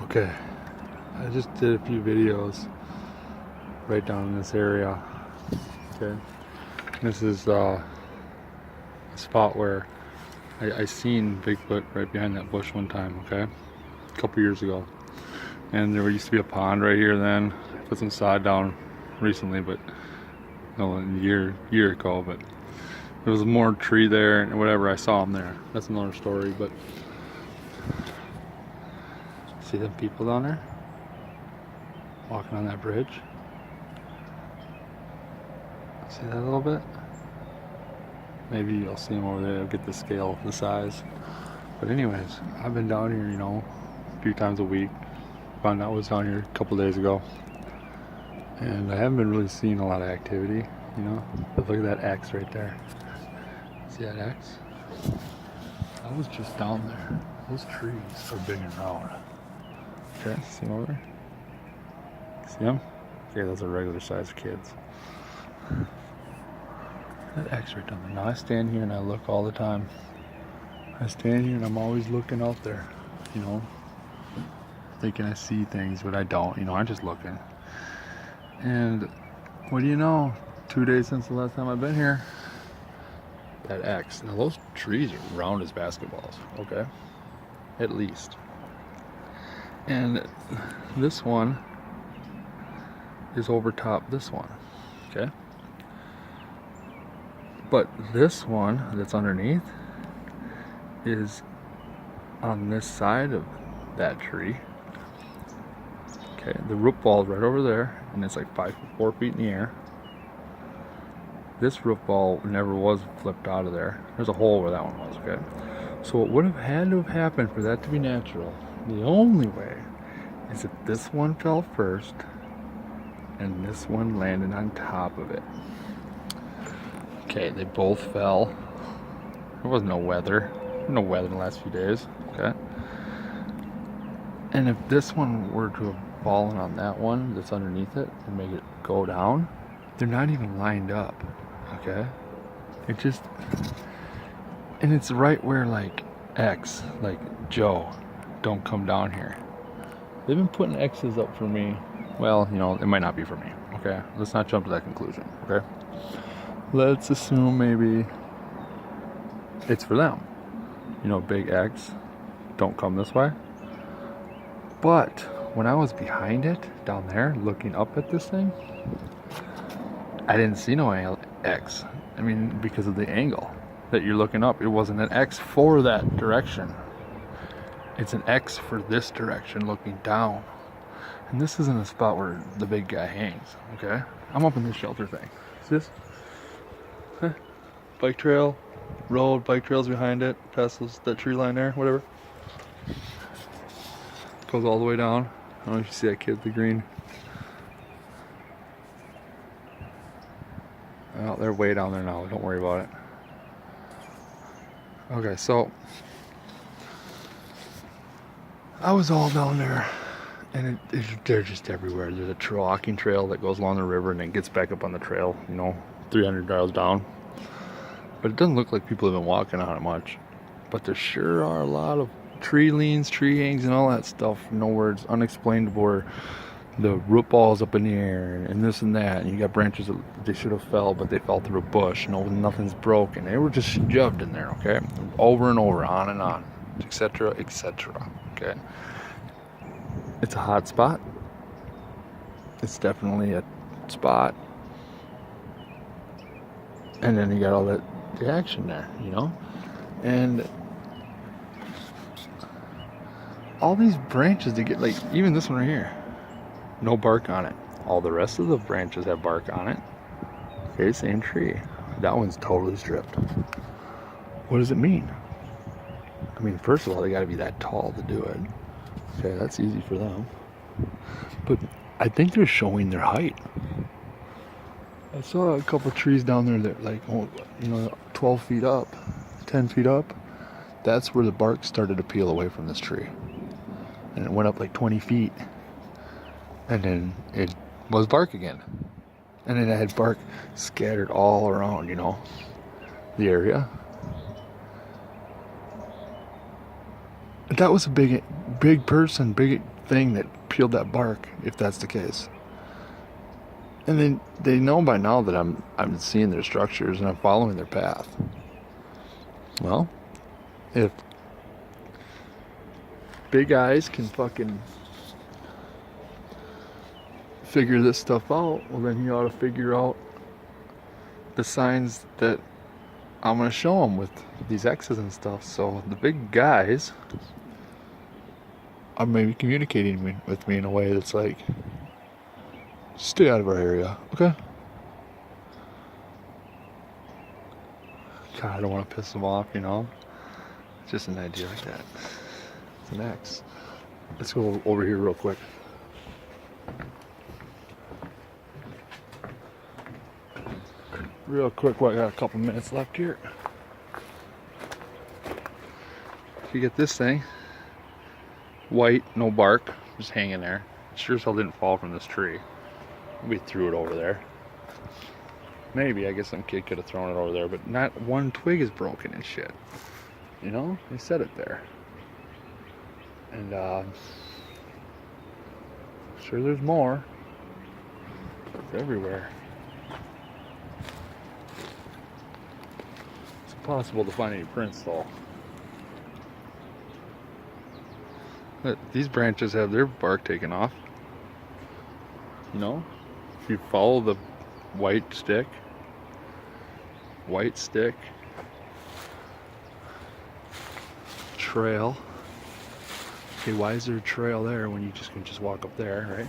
Okay, I just did a few videos right down in this area. Okay, this is a spot where I seen Bigfoot right behind that bush one time. Okay, a couple years ago, and there used to be a pond right here. Then I put some sod down recently, but no, a year ago. But there was more tree there and whatever. I saw him there. That's another story. But see them people down there walking on that bridge? See that a little bit? Maybe you'll see them over there. I'll get the scale, the size. But anyways, I've been down here, a few times a week. Found out I was down here a couple days ago. And I haven't been really seeing a lot of activity, But look at that X right there. See that X? I was just down there. Those trees are big and round. Okay, see them over there? See them? Okay, those are regular sized kids. That X right down there. Now I stand here and I look all the time. I stand here and I'm always looking out there, thinking I see things, but I don't, I'm just looking. And what do you know? 2 days since the last time I've been here, that X. Now those trees are round as basketballs, okay? At least. And this one is over top this one, okay? But this one that's underneath is on this side of that tree. Okay, the root ball is right over there, and it's like 4 feet in the air. This root ball never was flipped out of there. There's a hole where that one was, okay? So what would have had to have happened for that to be natural, the only way, is if this one fell first, and this one landed on top of it. Okay, they both fell. There was no weather. No weather in the last few days, okay? And if this one were to have fallen on that one that's underneath it and make it go down, they're not even lined up, okay? It just, and it's right where like X, like Joe, don't come down here. They've been putting X's up for me. Well, it might not be for me, okay? Let's not jump to that conclusion, okay? Let's assume maybe it's for them. Big X, don't come this way. But when I was behind it, down there, looking up at this thing, I didn't see no X. I mean, because of the angle that you're looking up, it wasn't an X for that direction. It's an X for this direction, looking down. And this isn't a spot where the big guy hangs, okay? I'm up in this shelter thing. See this? Bike trail, road, bike trails behind it, past that tree line there, whatever. Goes all the way down. I don't know if you see that kid with the green. Oh, they're way down there now, don't worry about it. Okay, so I was all down there, and they're just everywhere. There's a walking trail that goes along the river and then gets back up on the trail, 300 yards down. But it doesn't look like people have been walking on it much. But there sure are a lot of tree leans, tree hangs, and all that stuff. Where it's unexplainable, where the root ball's up in the air and this and that. And you got branches that they should have fell, but they fell through a bush. Nothing's broken. They were just shoved in there, okay? Over and over, on and on, etc., etc., okay? It's a hot spot. It's definitely a spot. And then you got all the action there, and all these branches to get, like, even this one right here, no bark on it. All the rest of the branches have bark on it. Okay, same tree. That one's totally stripped. What does it mean? I mean, first of all, they got to be that tall to do it. Okay, that's easy for them. But I think they're showing their height. I saw a couple of trees down there that, like, 12 feet up, 10 feet up. That's where the bark started to peel away from this tree. And it went up like 20 feet. And then it was bark again. And then it had bark scattered all around, the area. That was a big person, big thing that peeled that bark, if that's the case. And then they know by now that I'm seeing their structures and I'm following their path. Well, if big eyes can fucking figure this stuff out, well then you ought to figure out the signs that I'm gonna show them with these X's and stuff. So the big guys are maybe communicating with me in a way that's like, stay out of our area, okay? God, I don't want to piss them off, you know? It's just an idea like that. It's an X. Let's go over here real quick. Real quick, well, I got a couple minutes left here. You get this thing, white, no bark, just hanging there. Sure as hell didn't fall from this tree. We threw it over there. Maybe, I guess some kid could have thrown it over there, but not one twig is broken and shit. You know, they set it there. And sure there's more. It's everywhere. It's impossible to find any prints though. But these branches have their bark taken off. You know, if you follow the white stick, trail. Okay, why is there a trail there when you can just walk up there, right?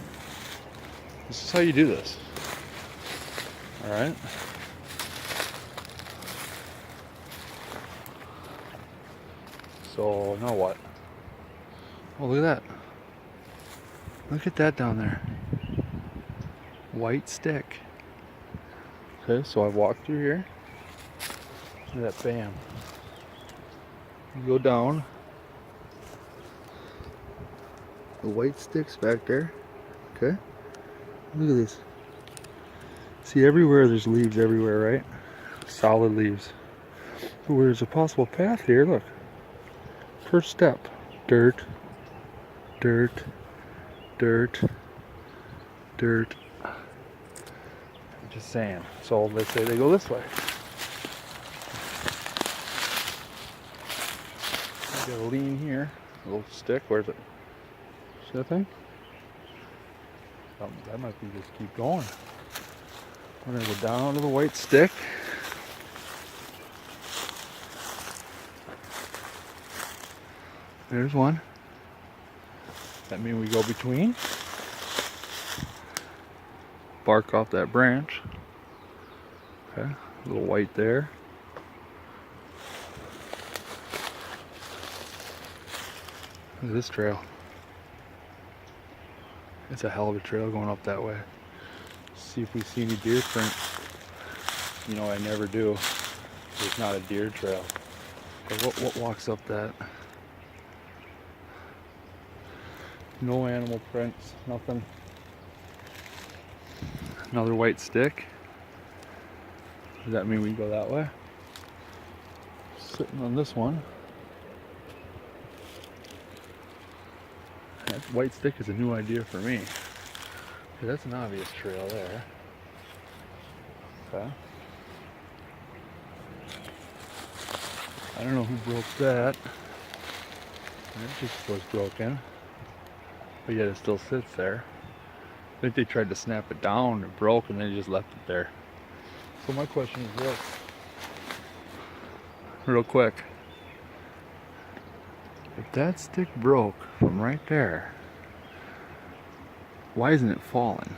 This is how you do this. All right. So now what? Oh, look at that. Look at that down there. White stick. Okay, so I walked through here. Look at that, bam. You go down. The white stick's back there. Okay. Look at this. See, everywhere there's leaves everywhere, right? Solid leaves. But where's a possible path here? Look. First step. Dirt. Dirt. Dirt. Dirt. Just saying. So let's say they go this way. I gotta lean here. A little stick. Where's it? See that thing? That might be just keep going. I'm gonna go down to the white stick. There's one. That means we go between. Bark off that branch. Okay, a little white there. Look at this trail. It's a hell of a trail going up that way. See if we see any deer print. You know, I never do. There's not a deer trail. But what walks up that? No animal prints, nothing. Another white stick. Does that mean we go that way? Sitting on this one. That white stick is a new idea for me. Okay, that's an obvious trail there. Okay. I don't know who broke that. That just was broken. But yet it still sits there. I think they tried to snap it down, it broke, and they just left it there. So my question is this, real quick. If that stick broke from right there, why isn't it falling?